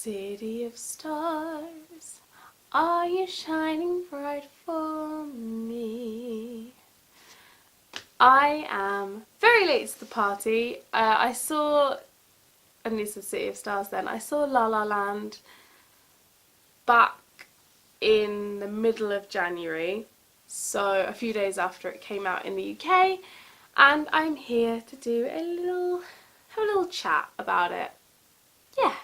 City of stars, are you shining bright for me? I am very late to the party. I saw, at least the City of Stars then, I saw La La Land back in the middle of January, so a few days after it came out in the UK, and I'm here to do have a little chat about it. Yeah.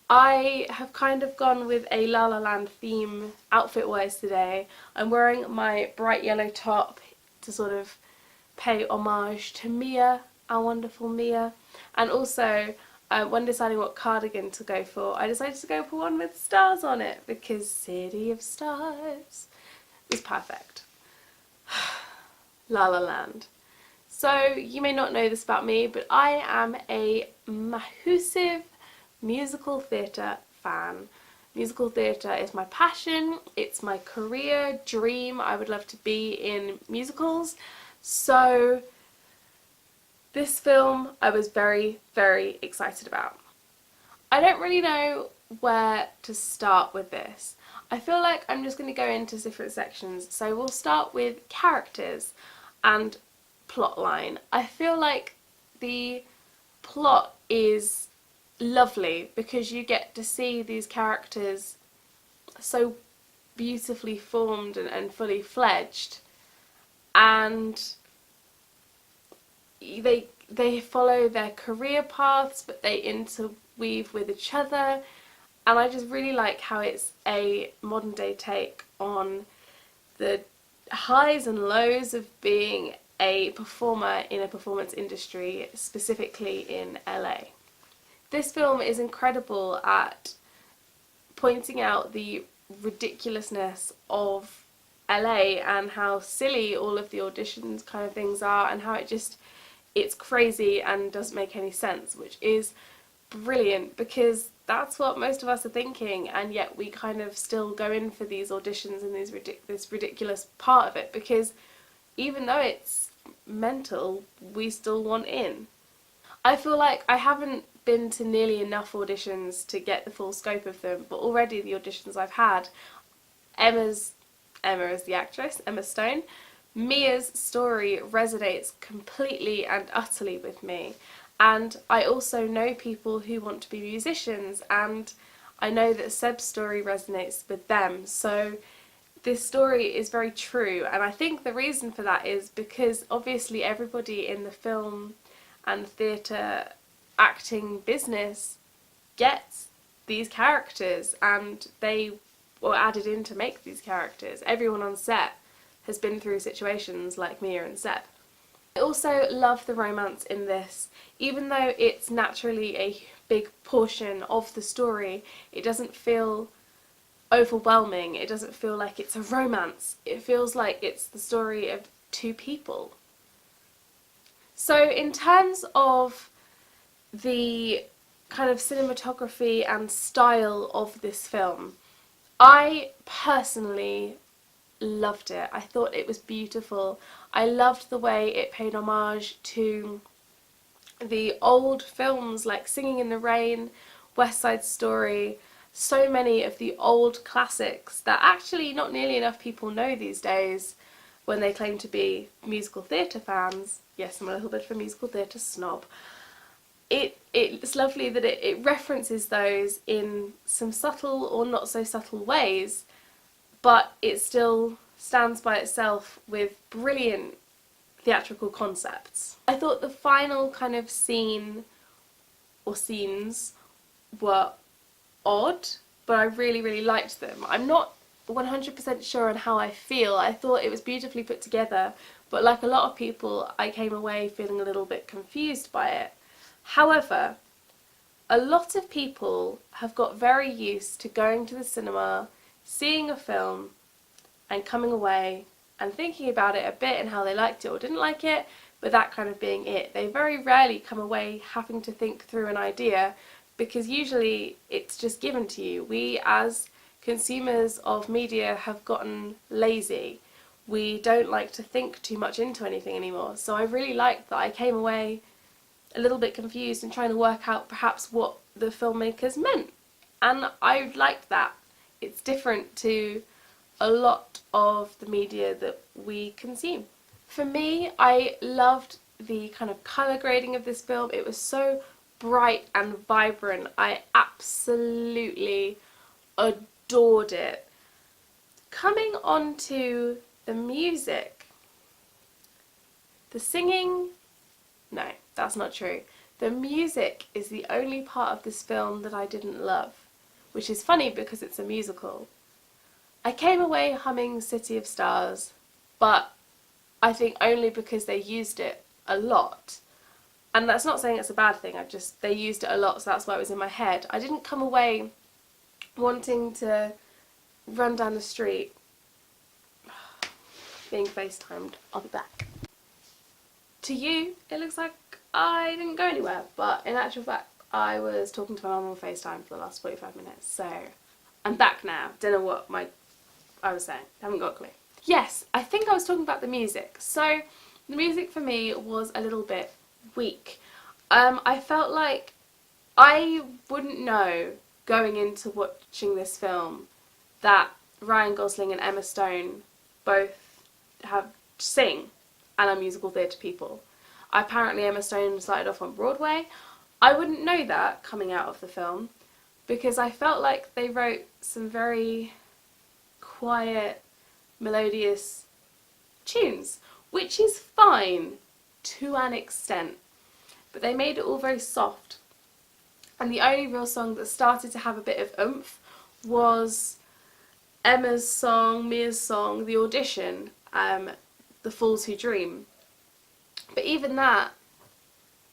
I have kind of gone with a La La Land theme outfit-wise today. I'm wearing my bright yellow top to sort of pay homage to Mia, our wonderful Mia, and also when deciding what cardigan to go for, I decided to go for one with stars on it because City of Stars is perfect. La La Land. So you may not know this about me, but I am a massive musical theatre fan. Musical theatre is my passion, it's my career dream. I would love to be in musicals. So this film I was very, very excited about. I don't really know where to start with this. I feel like I'm just going to go into different sections. So we'll start with characters and plotline. I feel like the plot is lovely because you get to see these characters so beautifully formed and fully fledged, and they follow their career paths but they interweave with each other, and I just really like how it's a modern day take on the highs and lows of being a performer in a performance industry, specifically in LA. This film is incredible at pointing out the ridiculousness of LA and how silly all of the auditions kind of things are, and how it's crazy and doesn't make any sense, which is brilliant because that's what most of us are thinking, and yet we kind of still go in for these auditions and this ridiculous part of it because even though it's mental, we still want in. I feel like I haven't been to nearly enough auditions to get the full scope of them, but already the auditions I've had, Emma is the actress, Emma Stone, Mia's story resonates completely and utterly with me, and I also know people who want to be musicians, and I know that Seb's story resonates with them, so this story is very true, and I think the reason for that is because obviously everybody in the film and theatre acting business gets these characters, and they were added in to make these characters. Everyone on set has been through situations like Mia and Seb. I also love the romance in this. Even though it's naturally a big portion of the story, it doesn't feel overwhelming. It doesn't feel like it's a romance. It feels like it's the story of two people. So in terms of the kind of cinematography and style of this film, I personally loved it. I thought it was beautiful. I loved the way it paid homage to the old films like Singing in the Rain, West Side Story, so many of the old classics that actually not nearly enough people know these days when they claim to be musical theatre fans. Yes, I'm a little bit of a musical theatre snob. It's lovely that it references those in some subtle or not so subtle ways, but it still stands by itself with brilliant theatrical concepts. I thought the final kind of scene or scenes were odd, but I really, really liked them. I'm not 100% sure on how I feel. I thought it was beautifully put together, but like a lot of people, I came away feeling a little bit confused by it. However, a lot of people have got very used to going to the cinema, seeing a film, and coming away and thinking about it a bit and how they liked it or didn't like it, but that kind of being it. They very rarely come away having to think through an idea because usually it's just given to you. We as consumers of media have gotten lazy. We don't like to think too much into anything anymore, so I really liked that I came away a little bit confused and trying to work out perhaps what the filmmakers meant and I liked that. It's different to a lot of the media that we consume. For me, I loved the kind of colour grading of this film. It was so bright and vibrant. I absolutely adored it. Coming on to the music, the singing, no, that's not true. The music is the only part of this film that I didn't love, which is funny because it's a musical. I came away humming City of Stars, but I think only because they used it a lot. And that's not saying it's a bad thing, they used it a lot, so that's why it was in my head. I didn't come away wanting to run down the street. Being FaceTimed, I'll be back. To you, it looks like I didn't go anywhere, but in actual fact, I was talking to my mum on FaceTime for the last 45 minutes, so I'm back now. Don't know what I was saying, haven't got a clue. Yes, I think I was talking about the music. So, the music for me was a little bit weak. I felt like I wouldn't know going into watching this film that Ryan Gosling and Emma Stone both sing and are musical theatre people. Apparently Emma Stone started off on Broadway. I wouldn't know that coming out of the film because I felt like they wrote some very quiet, melodious tunes, which is fine to an extent, but they made it all very soft. And the only real song that started to have a bit of oomph was Emma's song, Mia's song, The Audition, The Fools Who Dream. But even that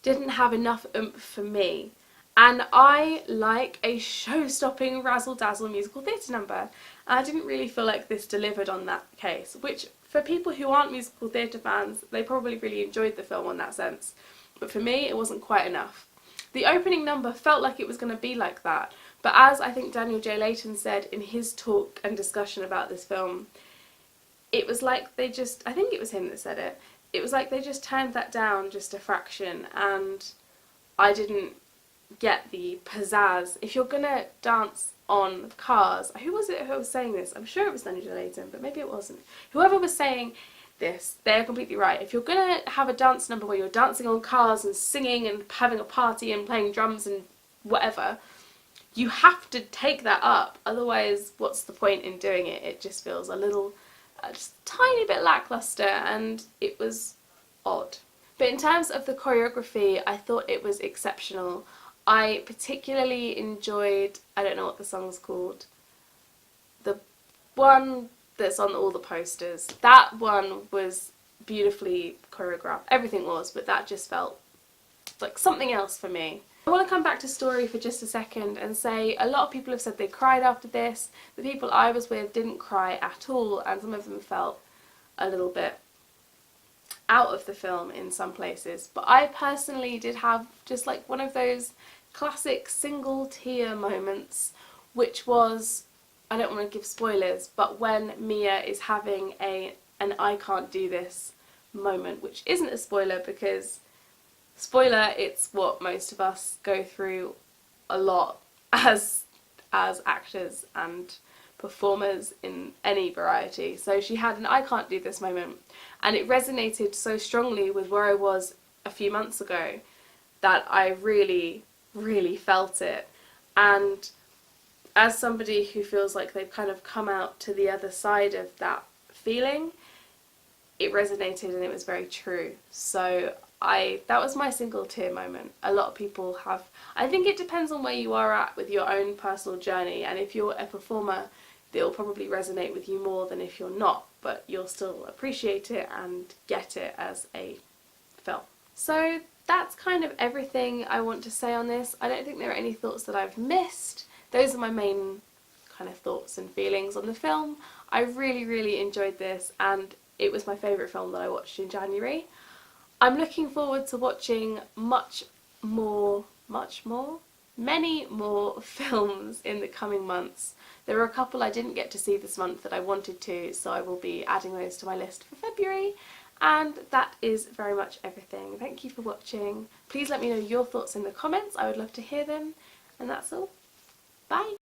didn't have enough oomph for me. And I like a show-stopping, razzle-dazzle musical theatre number. And I didn't really feel like this delivered on that case, which for people who aren't musical theatre fans, they probably really enjoyed the film in that sense. But for me, it wasn't quite enough. The opening number felt like it was going to be like that, but as I think Daniel J. Layton said in his talk and discussion about this film, it was like they just, I think it was him that said it, it was like they just turned that down just a fraction, and I didn't get the pizzazz. If you're going to dance on cars, who was it who was saying this? I'm sure it was Daniel J. Layton, but maybe it wasn't. Whoever was saying this, they're completely right. If you're going to have a dance number where you're dancing on cars and singing and having a party and playing drums and whatever, you have to take that up. Otherwise, what's the point in doing it? It just feels a little, just a tiny bit lackluster, and it was odd. But in terms of the choreography, I thought it was exceptional. I particularly enjoyed, I don't know what the song's called, the one that's on all the posters. That one was beautifully choreographed. Everything was, but that just felt like something else for me. I want to come back to story for just a second and say a lot of people have said they cried after this. The people I was with didn't cry at all, and some of them felt a little bit out of the film in some places. But I personally did have just like one of those classic single tear moments, which was, I don't want to give spoilers, but when Mia is having an I can't do this moment, which isn't a spoiler because, spoiler, it's what most of us go through a lot as actors and performers in any variety. So she had an I can't do this moment, and it resonated so strongly with where I was a few months ago that I really, really felt it. And as somebody who feels like they've kind of come out to the other side of that feeling, it resonated and it was very true. So that was my single tear moment. A lot of people have, I think it depends on where you are at with your own personal journey, and if you're a performer, it'll probably resonate with you more than if you're not, but you'll still appreciate it and get it as a film. So that's kind of everything I want to say on this. I don't think there are any thoughts that I've missed. Those are my main kind of thoughts and feelings on the film. I really, really enjoyed this, and it was my favourite film that I watched in January. I'm looking forward to watching many more films in the coming months. There are a couple I didn't get to see this month that I wanted to, so I will be adding those to my list for February. And that is very much everything. Thank you for watching. Please let me know your thoughts in the comments. I would love to hear them. And that's all.